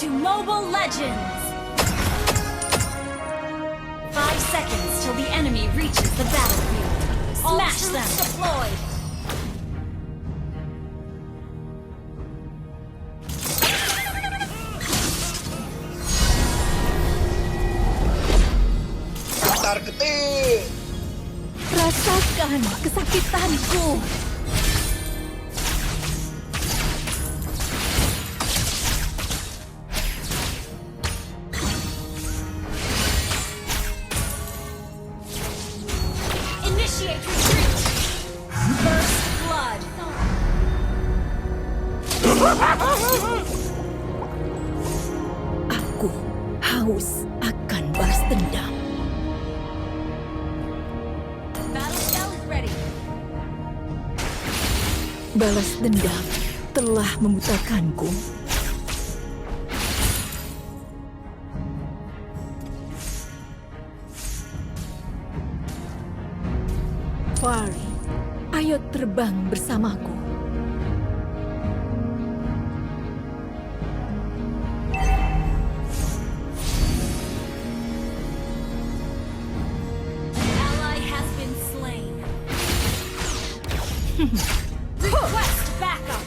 to Mobile Legends! 5 seconds till the enemy reaches the battlefield. Smash them! Deployed! Tar ketik. Rasakan kesakitanku! Initiate retreat! First blood! Aku haus akan balas dendam. Battle spell is ready. Balas dendam telah membutakanku. Fari, ayo terbang bersamaku. Ally has been slain. Request backup.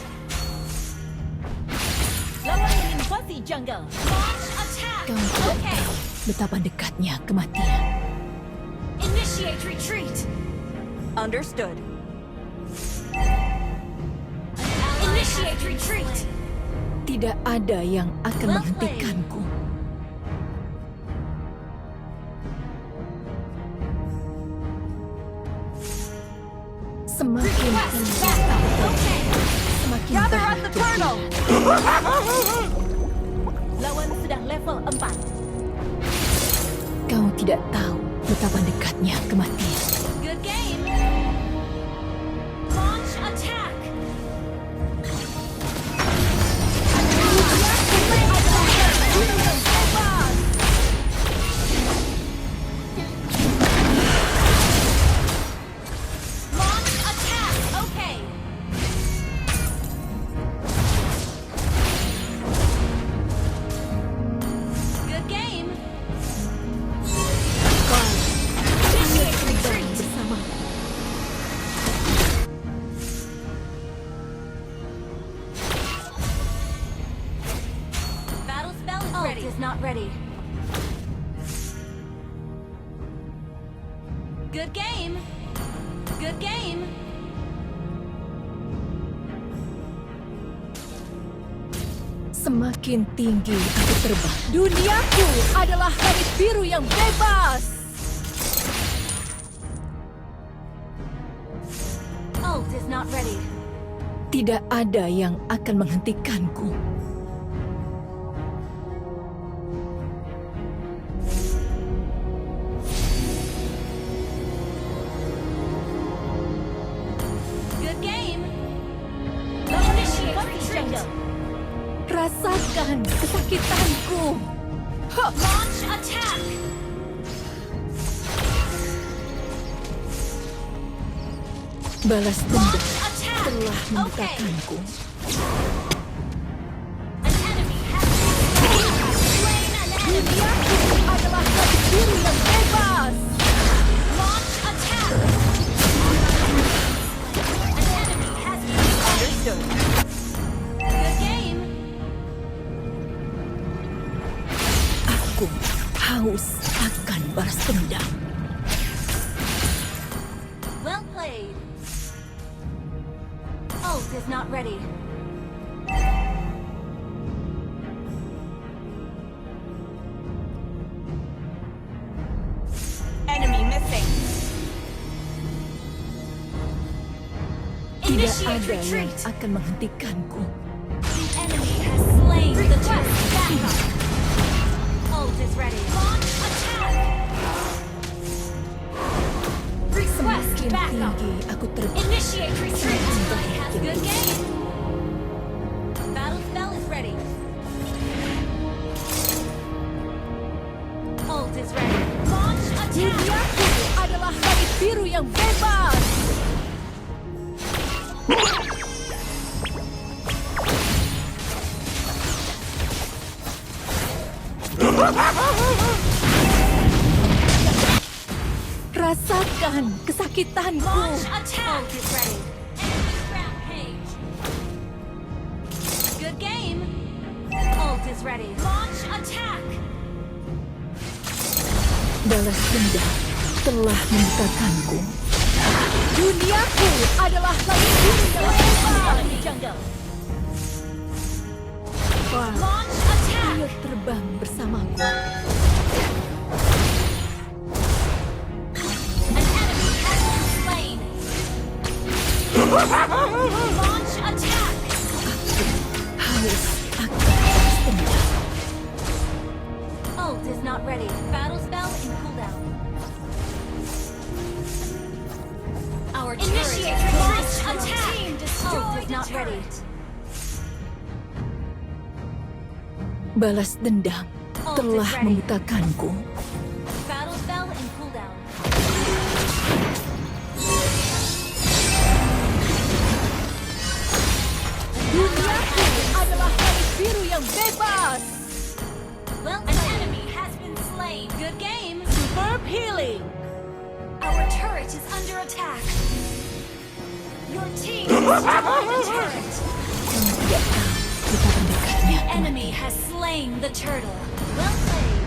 Lawan invasi jungle. Launch attack. Kau tidak Okay. tahu betapa dekatnya kematian. Initiate retreat. Understood. Initiate retreat. Tidak ada yang akan Well menghentikanku. Semakin Request tinggi backup. aku, Okay. semakin Gather banyak at the turtle. kegiatan. Lawan sedang level 4. Kau tidak tahu betapa dekatnya kematian. Good game. Launch attack. Launch attack. Okay. Good game. Initiate retreat. Bersamaku. Battle spell is ready. Is not ready. Good game. Good game. Semakin tinggi aku terbang. Duniaku adalah langit biru yang bebas. Ult is not ready. Tidak ada yang akan menghentikanku. Good game. Initiate retreat. Rasakan kesakitanku. Launch attack. Balas dendam Launch attack. telah Okay. membutakanku. An enemy has been slain. An enemy. Duniaku adalah langit biru yang bebas. Launch attack. An enemy has been slain. Understood. Good game. Aku haus akan balas dendam. Well played. Ult is not ready. Enemy missing. Tidak Initiate ada yang retreat. akan menghentikanku. The enemy has slain the turret. Backup. Ult is ready. Launch attack. Request Semakin backup. tinggi aku terbang. Initiate retreat. Ally has good game. Battle spell is ready. Ult is ready. Launch attack. Duniaku adalah langit biru yang bebas. Rasakan kesakitanku. Launch attack! Ult is ready. Enemy rampage. Good game. Ult is ready. Launch attack! Balas dendam telah membukakanku. Duniaku adalah langit biru yang besar di jungle. Wah, Launch attack! ayo terbang bersamaku. An enemy has been slain. Launch attack! Haus akan balas dendam. Ult is not ready. Battle spell in cooldown. Our initiate launch attack. Ult is not ready. Balas dendam telah membutakanku. Battle spell in cooldown. Duniaku adalah langit biru yang bebas. Well, an enemy has been slain. Good game. Superb healing. Our turret is under attack. Your team destroyed the turret. Kamu tidak tahu kita mendekatnya. Enemy has slain the turtle. Well played.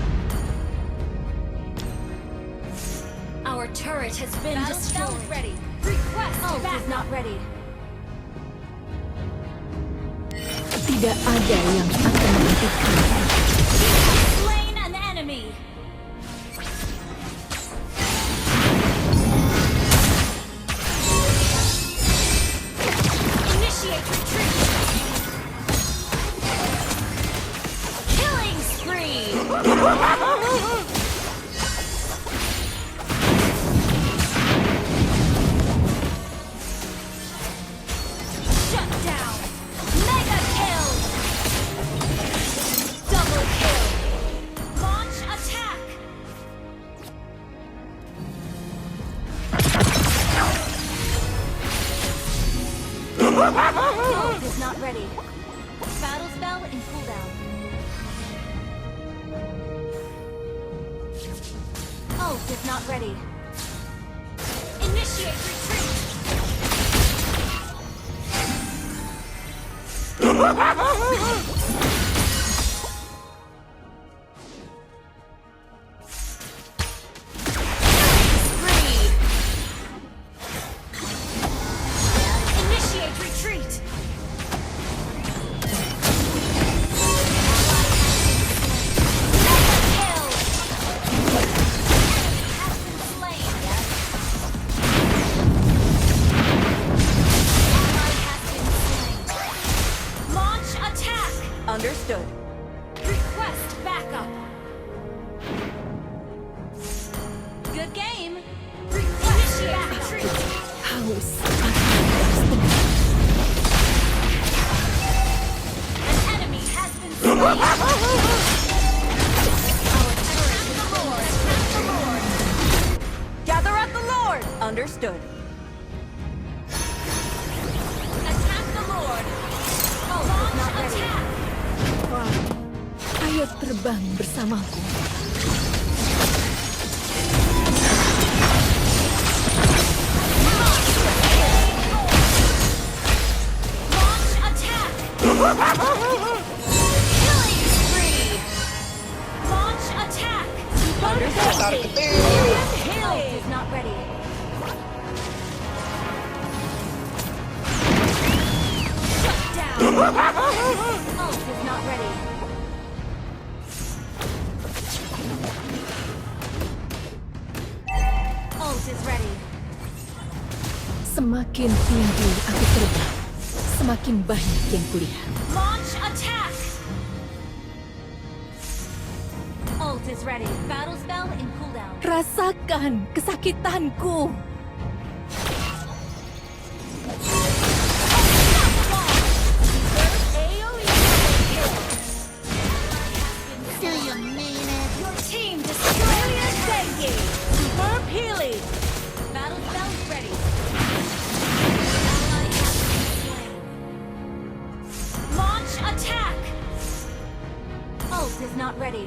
Our turret has been destroyed. Ready. Request ult is not ready. Tidak ada yang akan menghentikanku. Slain an enemy. Initiate retreat. Killing spree. Shut down. Mega kill. Double kill. Launch attack. Ult is not ready. Battle spell in cooldown. Ult is not ready. Initiate retreat. Spree. Initiate retreat. Mega kill. Has been slain. Ally has been slain. Launch attack. Understood. Request backup. Good game. Request retreat. Haus akan balas dendam. An enemy has been slain. Our turret is the Lord. Attack the Lord. Gather at the Lord. Understood. Attack the Lord. Oh, launch attack. Wah, ayo terbang bersamaku. Launch attack. Killing spree. Launch attack. Tatar ketik. Ult is not ready. Shut down. Ult is not ready. Ult is ready. Semakin tinggi aku terbang, semakin banyak yang kulihat. Launch attack. Ult is ready. Battle spell in cooldown. Rasakan kesakitanku. Do you mean it? Your team destroyed your Dengi. Superb healing. Battle spell ready. Ally has been slain. Launch attack. Ult is not ready.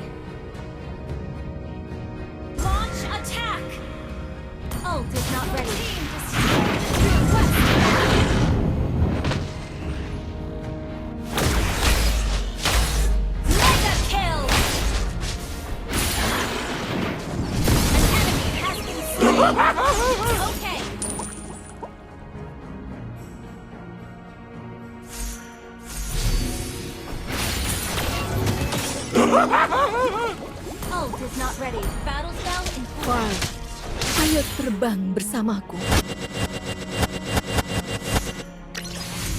is not ready. Battle spell in Fire, ayo terbang bersamaku.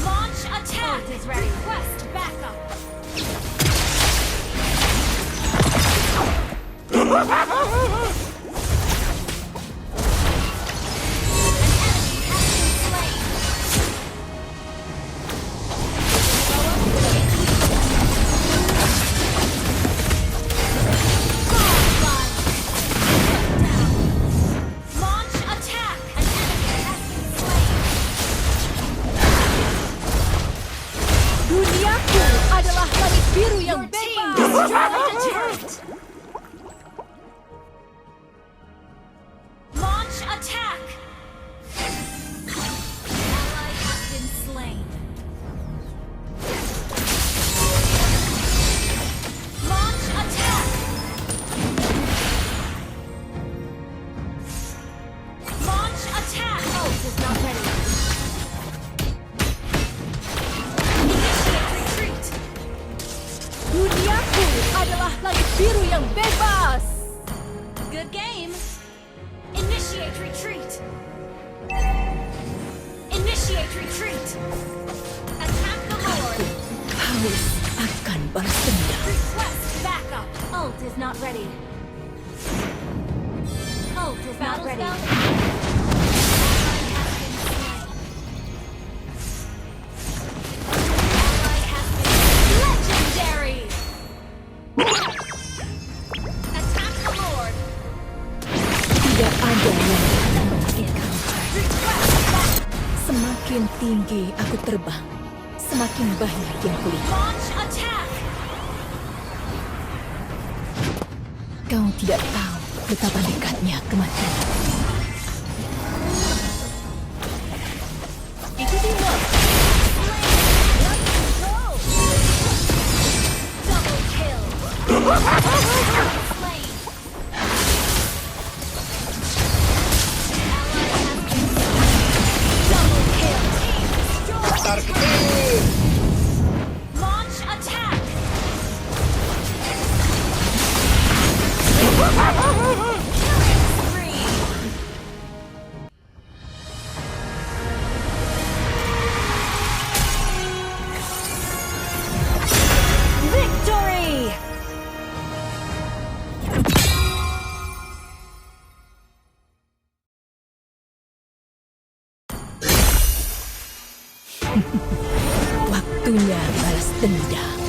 launch attack. Ult is ready. Request backup. Launch attack. An enemy has been slain. Duniaku adalah langit biru yang Your team bebas. destroyed a turret. Launch attack. Ally has been slain. Launch attack. Launch attack. Ult is not ready. Initiate retreat. Duniaku adalah langit biru yang bebas. Good game. Initiate retreat. Initiate retreat. Attack the Lord. Haus akan balas dendam. Request backup. Ult is not ready. Ult is not ready. Ally has been legendary. Attack the Lord. Tidak ada yang dapat mengalahkan. Request backup. Semakin tinggi aku terbang, semakin banyak yang kulihat. Launch attack. Kau tidak tahu betapa dekatnya kematian. Ikuti Lord. Double kill. Slain. Ally has been slain. Double kill. Team destroyed. Tarik ke tim. Launch attack. Killing spree. Victory! Waktunya balas dendam.